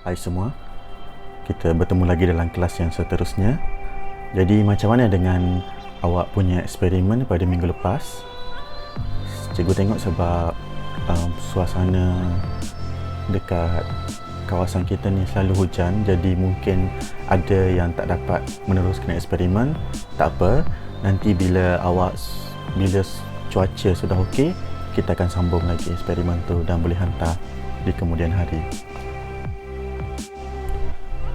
Hai semua, kita bertemu lagi dalam kelas yang seterusnya. Jadi macam mana dengan awak punya eksperimen pada minggu lepas? Cikgu tengok sebab suasana dekat kawasan kita ni selalu hujan, jadi mungkin ada yang tak dapat meneruskan eksperimen. Tak apa, nanti bila cuaca sudah okey, kita akan sambung lagi eksperimen tu dan boleh hantar di kemudian hari.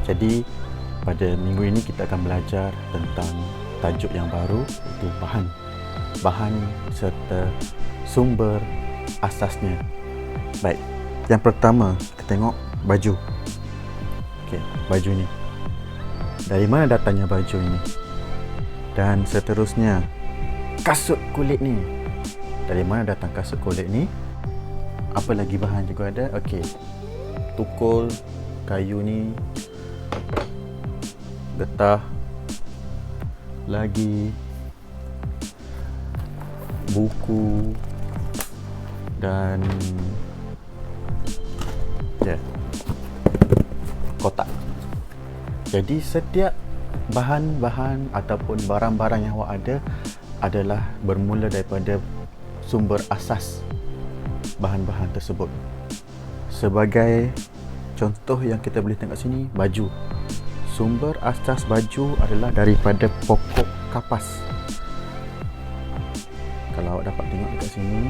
Jadi pada minggu ini kita akan belajar tentang tajuk yang baru, iaitu bahan serta sumber asasnya. Baik, yang pertama kita tengok baju. Okey, baju ni. Dari mana datangnya baju ini? Dan seterusnya, kasut kulit ni. Dari mana datang kasut kulit ni? Apa lagi bahan juga ada? Okey, tukul, kayu ni, getah, lagi buku dan kotak. Jadi setiap bahan-bahan ataupun barang-barang yang awak ada adalah bermula daripada sumber asas bahan-bahan tersebut. Sebagai contoh yang kita boleh tengok sini, baju. Sumber asas baju adalah daripada pokok kapas. Kalau awak dapat tengok dekat sini,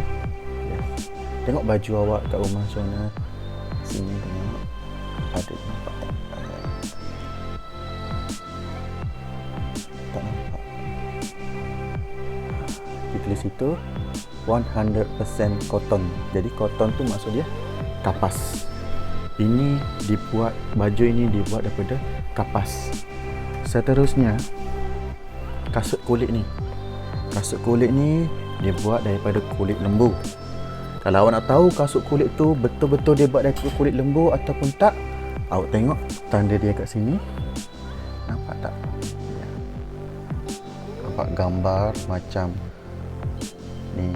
tengok baju awak kat rumah macam mana. Sini tengok, ada nampak tak? Tak nampak. Kita tulis situ 100% cotton. Jadi cotton tu maksud dia kapas. Baju ini dibuat daripada kapas. Seterusnya, kasut kulit ni. Kasut kulit ni dibuat daripada kulit lembu. Kalau awak nak tahu kasut kulit tu betul-betul dia buat daripada kulit lembu ataupun tak, awak tengok tanda dia kat sini. Nampak tak? Nampak gambar macam ni.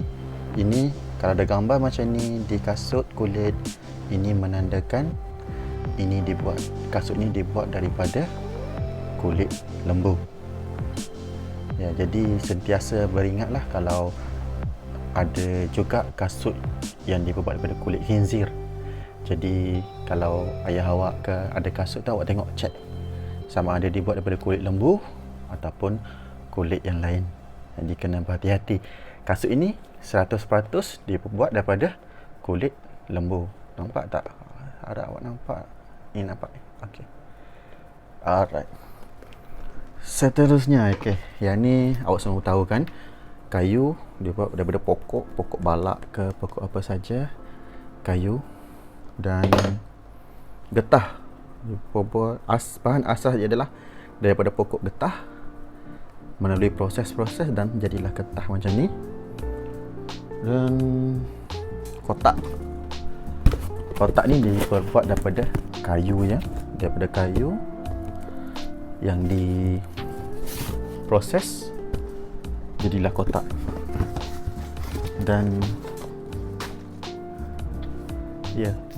Ini kalau ada gambar macam ni di kasut kulit, ini menandakan kasut ni dibuat daripada kulit lembu. Ya, jadi sentiasa beringatlah kalau ada juga kasut yang dibuat daripada kulit khinzir. Jadi kalau ayah awak ada kasut tu, awak tengok check sama ada dibuat daripada kulit lembu ataupun kulit yang lain. Jadi kena berhati-hati. Kasut ini 100% dibuat daripada kulit lembu. Nampak tak? Harap awak nampak. Ni nampak ni. Okey. Alright. Seterusnya, okey. Yang ni awak semua tahu kan? Kayu dibuat daripada pokok balak ke pokok apa saja. Kayu dan getah. Bahan asas adalah daripada pokok getah melalui proses-proses dan jadilah getah macam ni. Dan kotak ni dibuat daripada kayu yang diproses jadilah kotak. Dan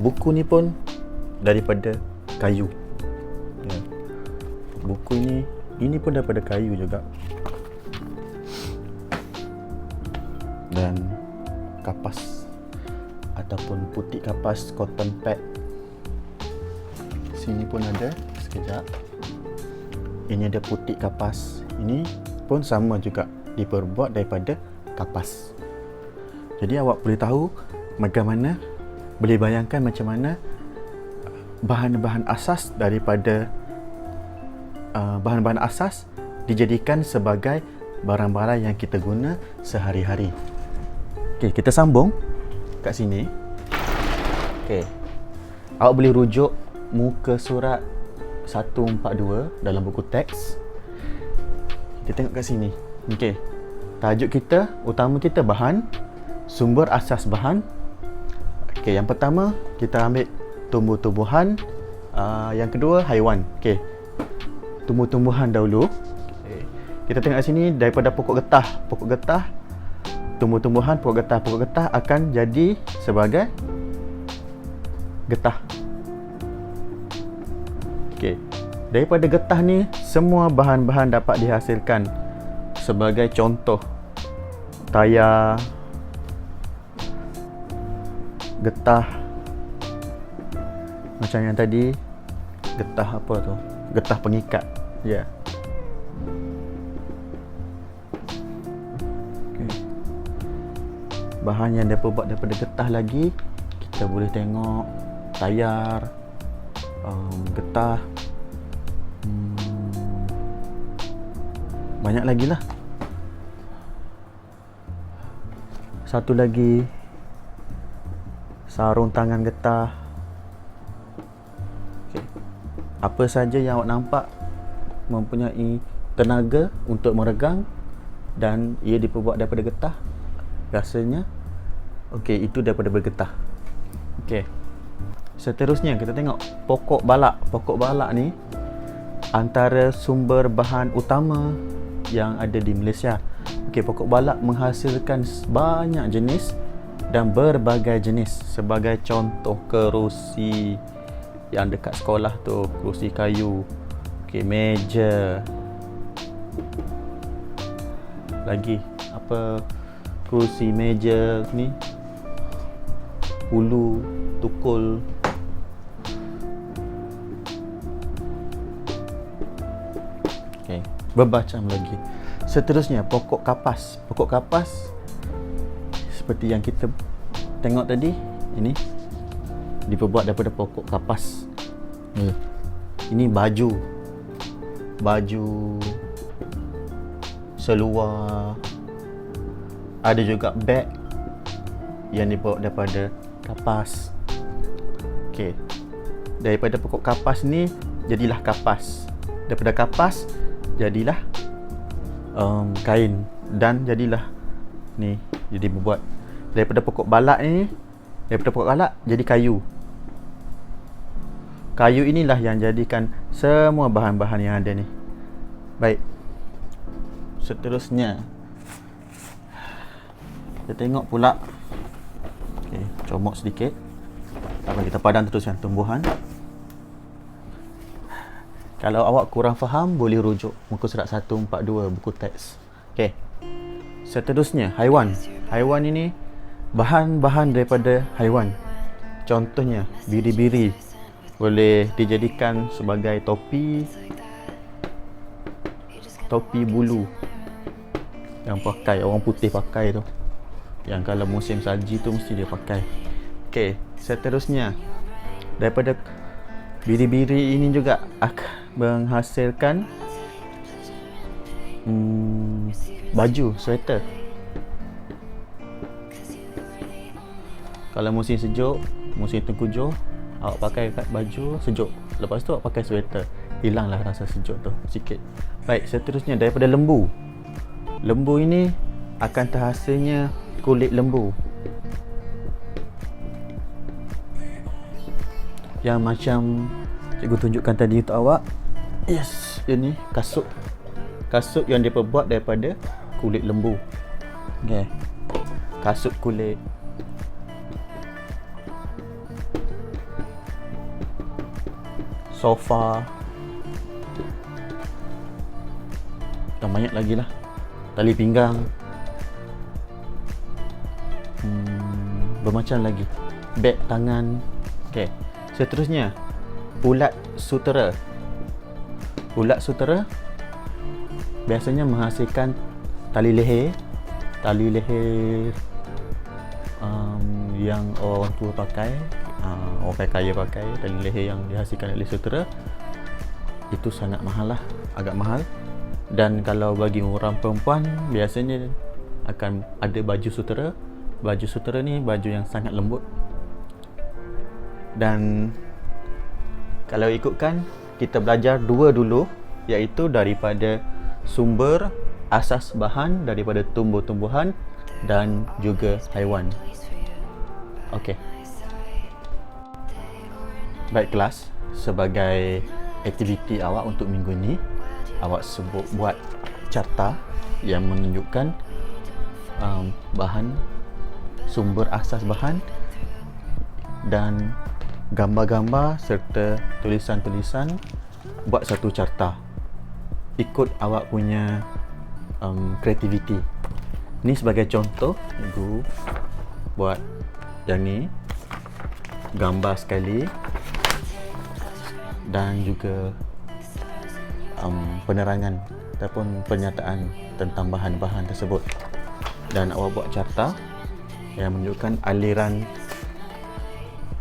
buku ni pun daripada kayu. Buku ini pun daripada kayu juga. Dan kapas ataupun putih kapas, cotton pad. Sini pun ada, sekejap. Ini ada putih kapas. Ini pun sama juga, diperbuat daripada kapas. Jadi awak boleh tahu bagaimana, boleh bayangkan macam mana bahan-bahan asas daripada bahan-bahan asas dijadikan sebagai barang-barang yang kita guna sehari-hari. Okey, kita sambung kat sini. Okey. Awak boleh rujuk muka surat 142 dalam buku teks. Kita tengok kat sini. Okey. Tajuk kita, utama kita bahan, sumber asas bahan. Okey, yang pertama kita ambil tumbuh-tumbuhan, yang kedua haiwan. Okey. Tumbuh-tumbuhan dahulu. Okay. Kita tengok kat sini daripada pokok getah. Pokok getah, tumbuh-tumbuhan, pokok getah akan jadi sebagai getah. Okey. Daripada getah ni semua bahan-bahan dapat dihasilkan. Sebagai contoh, tayar, getah macam yang tadi, getah apa tu? Getah pengikat. Ya. Yeah. Okay. Bahan yang dapat buat daripada getah lagi, kita boleh tengok tayar, getah, banyak lagi lah. Satu lagi, sarung tangan getah. Okay. Apa saja yang awak nampak mempunyai tenaga untuk meregang dan ia diperbuat daripada getah, rasanya okey, itu daripada bergetah. Okey. Seterusnya kita tengok pokok balak. Pokok balak ni antara sumber bahan utama yang ada di Malaysia. Okey, pokok balak menghasilkan banyak jenis dan berbagai jenis. Sebagai contoh, kerusi yang dekat sekolah tu, kerusi kayu. Okey, meja. Lagi apa, kerusi meja ni, ulu, tukul. Okey, bermacam lagi. Seterusnya pokok kapas. Pokok kapas seperti yang kita tengok tadi, ini diperbuat daripada pokok kapas. Ini baju, seluar, ada juga beg yang dibuat daripada kapas. Okey, daripada pokok kapas ni jadilah kapas. Daripada kapas jadilah kain, dan jadilah ni, jadi berbuat daripada pokok balak ni, daripada pokok balak jadi kayu. Kayu inilah yang jadikan semua bahan-bahan yang ada ni. Baik, seterusnya kita tengok pula. Okey, comot sedikit. Tak apa, kita padam teruskan tumbuhan. Kalau awak kurang faham, boleh rujuk muka surat 142 buku teks. Okey. Seterusnya, haiwan. Haiwan ini bahan-bahan daripada haiwan. Contohnya, biri-biri boleh dijadikan sebagai topi bulu yang pakai orang putih pakai tu. Yang kalau musim salji tu mesti dia pakai. Okey, seterusnya daripada biri-biri ini juga akan menghasilkan baju, sweater. Kalau musim sejuk, musim tengkujuh, awak pakai baju sejuk, lepas tu awak pakai sweater, hilanglah rasa sejuk tu sikit. Baik, seterusnya daripada lembu. Lembu ini akan terhasilnya kulit lembu yang macam cikgu tunjukkan tadi untuk awak. Yes, ini kasut. Kasut yang diperbuat daripada kulit lembu. Okay, kasut kulit. Sofa. Dan banyak lagi lah. Tali pinggang. Bermacam lagi. Beg tangan. Okay, seterusnya ulat sutera. Ulat sutera biasanya menghasilkan tali leher. Tali leher yang orang tua pakai, orang kaya pakai. Tali leher yang dihasilkan oleh sutera itu sangat mahal lah, agak mahal. Dan kalau bagi orang perempuan, biasanya akan ada baju sutera. Baju sutera ni baju yang sangat lembut. Dan kalau ikutkan, kita belajar dua dulu, iaitu daripada sumber asas bahan daripada tumbuh-tumbuhan dan juga haiwan. Okey. Baik kelas, sebagai aktiviti awak untuk minggu ini, awak sebut buat carta yang menunjukkan bahan, sumber asas bahan dan gambar-gambar serta tulisan-tulisan buat satu carta. Ikut awak punya kreativiti. Ni sebagai contoh, cikgu buat yang ni, gambar sekali, dan juga penerangan ataupun pernyataan tentang bahan-bahan tersebut. Dan awak buat carta yang menunjukkan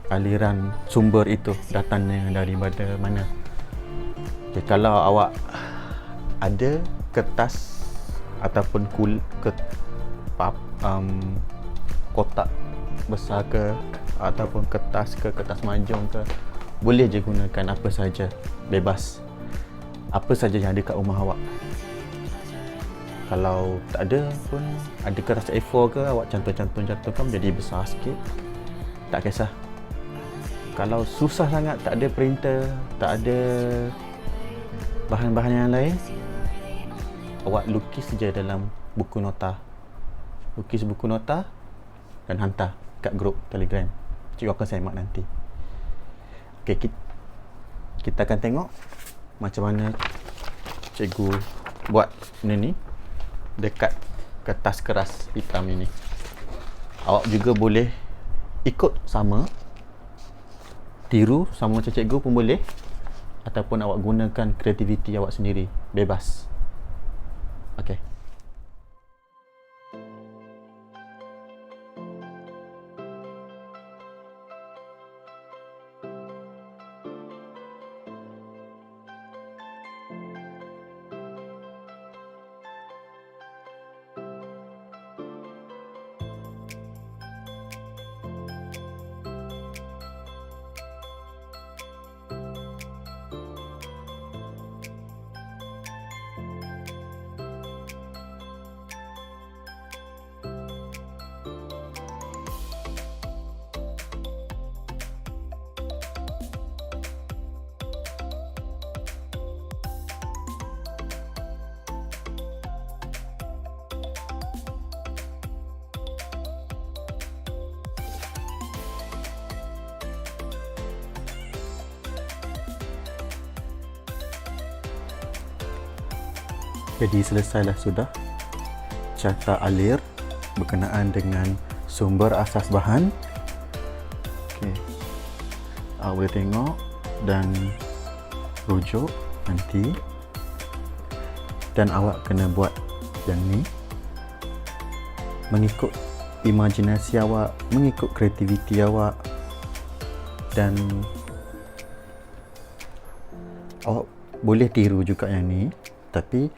aliran sumber itu datangnya daripada mana. Okay, kalau awak ada kertas ataupun kotak besar ke, ataupun kertas mahjong ke, boleh je gunakan apa saja, bebas. Apa saja yang ada kat rumah awak. Kalau tak ada pun, ada kertas A4 ke, awak cantum-cantum jadi besar sikit, tak kisah. Kalau susah sangat, tak ada printer, tak ada bahan-bahan yang lain, awak lukis saja dalam buku nota. Lukis buku nota dan hantar kat grup Telegram. Cikgu akan semak nanti. Okay, kita akan tengok macam mana cikgu buat ni dekat kertas keras hitam ini. Awak juga boleh ikut sama, tiru sama macam cikgu pun boleh, ataupun awak gunakan kreativiti awak sendiri, bebas. Okey. Jadi selesailah sudah carta alir berkenaan dengan sumber asas bahan. Okey, awak boleh tengok dan rujuk nanti. Dan awak kena buat yang ni mengikut imajinasi awak, mengikut kreativiti awak, dan awak boleh tiru juga yang ni, tapi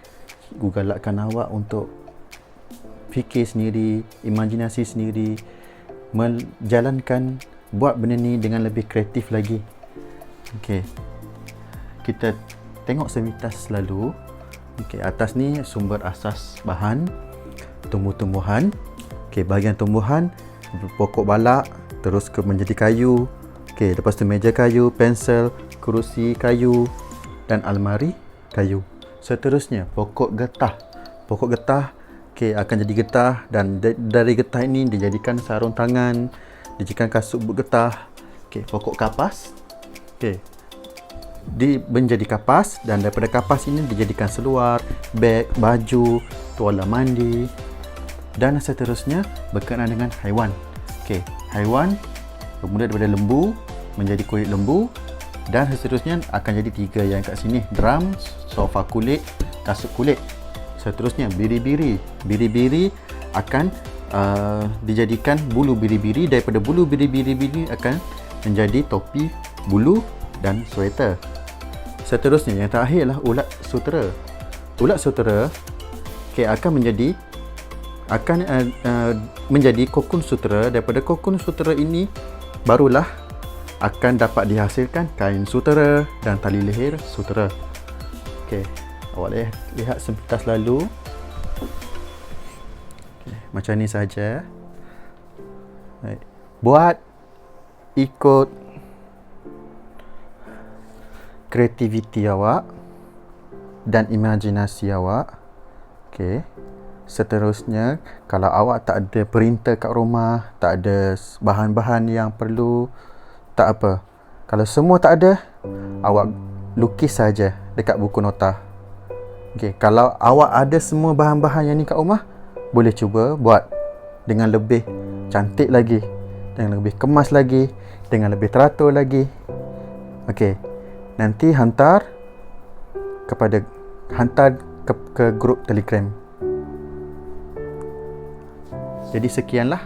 galakkan awak untuk fikir sendiri, imajinasi sendiri, menjalankan, buat benda ni dengan lebih kreatif lagi. Okey, kita tengok sepintas lalu. Okey, atas ni sumber asas bahan, tumbuh-tumbuhan. Okey, bahagian tumbuhan, pokok balak, terus menjadi kayu. Okey, lepas tu meja kayu, pensel, kerusi kayu, dan almari kayu. Seterusnya, pokok getah. Pokok getah, okey, akan jadi getah, dan dari getah ini dijadikan sarung tangan, dijadikan kasut getah. Okey, pokok kapas. Okey, menjadi kapas, dan daripada kapas ini dijadikan seluar, beg, baju, tuala mandi, dan seterusnya berkenaan dengan haiwan. Okey, haiwan bermula daripada lembu menjadi kulit lembu, dan seterusnya akan jadi 3 yang kat sini: drum, sofa kulit, kasut kulit. Seterusnya biri-biri. Biri-biri akan dijadikan bulu biri-biri, daripada bulu biri-biri akan menjadi topi bulu dan sweater. Seterusnya yang terakhir adalah ulat sutera. Ulat sutera akan menjadi kokon sutera. Daripada kokon sutera ini barulah akan dapat dihasilkan kain sutera dan tali leher sutera. Okey, awak lihat sepintas lalu. Okay, macam ni saja. Baik. Buat ikut kreativiti awak dan imajinasi awak. Okey. Seterusnya, kalau awak tak ada printer kat rumah, tak ada bahan-bahan yang perlu, tak apa. Kalau semua tak ada, awak lukis saja dekat buku nota. Okey, kalau awak ada semua bahan-bahan yang ni kat rumah, boleh cuba buat dengan lebih cantik lagi, dengan lebih kemas lagi, dengan lebih teratur lagi. Okey, nanti hantar ke grup Telegram. Jadi sekianlah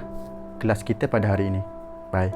kelas kita pada hari ini. Bye.